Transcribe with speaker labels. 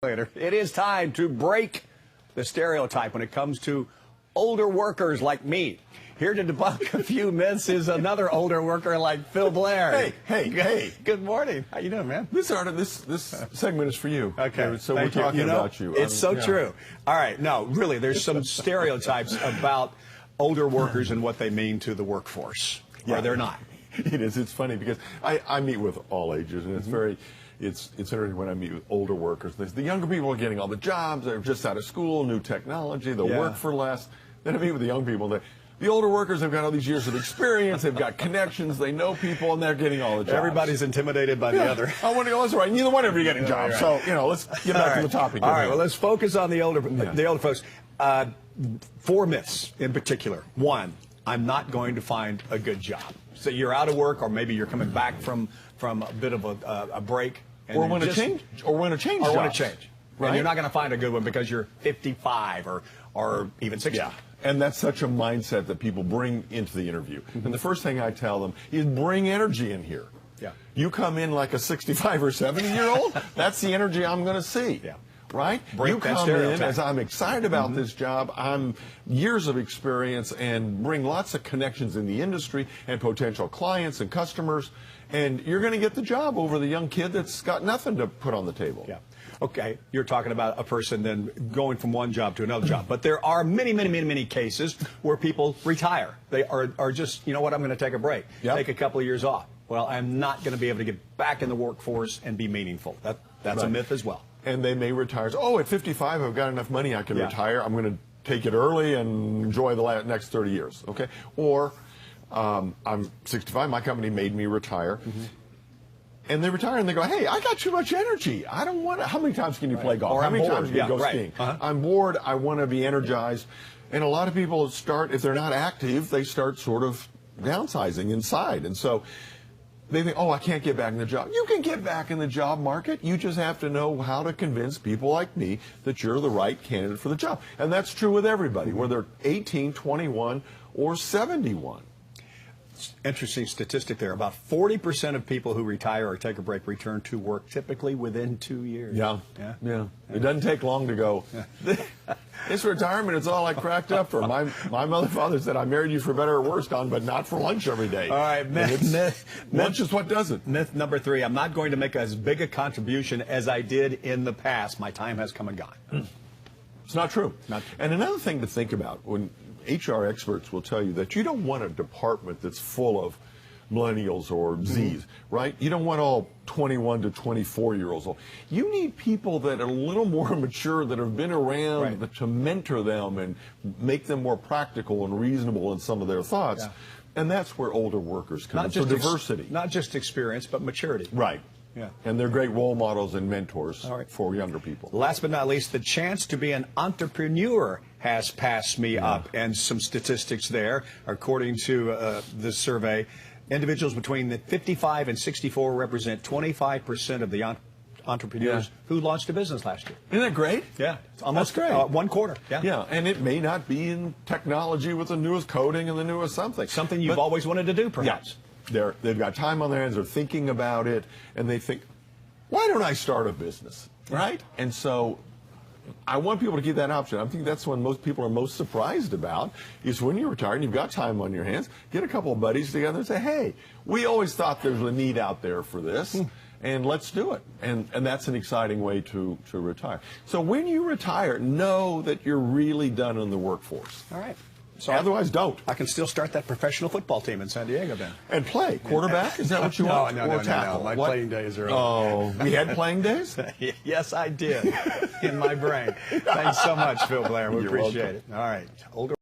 Speaker 1: Later. It is time to break the stereotype when it comes to older workers like me. Here to debunk a few myths is another older worker like Phil Blair.
Speaker 2: Hey.
Speaker 1: Good morning. How you doing, man?
Speaker 2: This segment is for you.
Speaker 1: Okay.
Speaker 2: So we're talking about you.
Speaker 1: It's so true. All right. No, really, there's some stereotypes about older workers and what they mean to the workforce. Yeah, they're not.
Speaker 2: It is. It's funny because I meet with all ages, and it's very... It's interesting when I meet with older workers. The younger people are getting all the jobs. They're just out of school, new technology. They'll work for less. Then I meet with the young people. The older workers have got all these years of experience. They've got connections. They know people, and they're getting all the jobs.
Speaker 1: Everybody's intimidated by the other.
Speaker 2: I want to go. That's right. Neither one of you are getting jobs.
Speaker 1: Right.
Speaker 2: So let's get back to the topic.
Speaker 1: All right. Well, let's focus on the older folks. 4 myths in particular. 1, I'm not going to find a good job. So you're out of work, or maybe you're coming back from a bit of a break.
Speaker 2: Or want to change.
Speaker 1: Right? And you're not going to find a good one because you're 55 or even 60.
Speaker 2: Yeah. And that's such a mindset that people bring into the interview. And the first thing I tell them is bring energy in here.
Speaker 1: Yeah.
Speaker 2: You come in like a 65 or 70-year-old, that's the energy I'm going to see.
Speaker 1: Yeah.
Speaker 2: Right?
Speaker 1: Break
Speaker 2: you
Speaker 1: that
Speaker 2: come
Speaker 1: stereotype.
Speaker 2: in as I'm excited about this job. I'm years of experience and bring lots of connections in the industry and potential clients and customers. And you're going to get the job over the young kid that's got nothing to put on the table.
Speaker 1: Yeah. Okay, you're talking about a person then going from one job to another job. But there are many cases where people retire. They are just, you know what, I'm going to take a break, take a couple of years off. Well, I'm not going to be able to get back in the workforce and be meaningful. That's a myth as well.
Speaker 2: And they may retire. Oh, at 55, I've got enough money, I can retire. I'm going to take it early and enjoy the next 30 years. Okay? Or I'm 65, my company made me retire. And they retire and they go, hey, I got too much energy. I don't want to. How many times can you play golf?
Speaker 1: Or
Speaker 2: how many
Speaker 1: bored.
Speaker 2: times can you go skiing? I'm bored. I want to be energized. And a lot of people start, if they're not active, they start sort of downsizing inside. And so they think, oh, I can't get back in the job. You can get back in the job market. You just have to know how to convince people like me that you're the right candidate for the job. And that's true with everybody, whether 18, 21, or 71.
Speaker 1: Interesting statistic there. About 40% of people who retire or take a break return to work typically within 2 years.
Speaker 2: Yeah. It doesn't take long to go. This retirement is all I cracked up for. My mother and father said, I married you for better or worse, Don, but not for lunch every day.
Speaker 1: All right.
Speaker 2: Lunch is what does it.
Speaker 1: Myth number 3, I'm not going to make as big a contribution as I did in the past. My time has come and gone.
Speaker 2: It's not true. And another thing to think about, when HR experts will tell you that you don't want a department that's full of millennials or Zs, right? You don't want all 21 to 24-year-olds. You need people that are a little more mature, that have been around to mentor them and make them more practical and reasonable in some of their thoughts. And that's where older workers come in. So diversity.
Speaker 1: Not just experience, but maturity.
Speaker 2: Right.
Speaker 1: Yeah.
Speaker 2: And they're great role models and mentors for younger people.
Speaker 1: Last but not least, the chance to be an entrepreneur has passed me up. And some statistics there, according to this survey, individuals between the 55 and 64 represent 25% of the entrepreneurs who launched a business last year.
Speaker 2: Isn't that great?
Speaker 1: Yeah. It's almost
Speaker 2: great.
Speaker 1: 1/4.
Speaker 2: Yeah, and it may not be in technology with the newest coding and the newest something.
Speaker 1: Something you've always wanted to do, perhaps.
Speaker 2: They've got time on their hands, they're thinking about it, and they think, why don't I start a business, right? And so I want people to give that option. I think that's when most people are most surprised about, is when you're retired and you've got time on your hands, get a couple of buddies together and say, hey, we always thought there's a need out there for this, and let's do it. And that's an exciting way to retire. So when you retire, know that you're really done in the workforce.
Speaker 1: All right. So
Speaker 2: otherwise, don't.
Speaker 1: I can still start that professional football team in San Diego then.
Speaker 2: And play. Quarterback? Is that what you want?
Speaker 1: No. My playing days are over.
Speaker 2: Oh, we had playing days?
Speaker 1: Yes, I did. In my brain. Thanks so much, Phil Blair. We appreciate it. All right. Older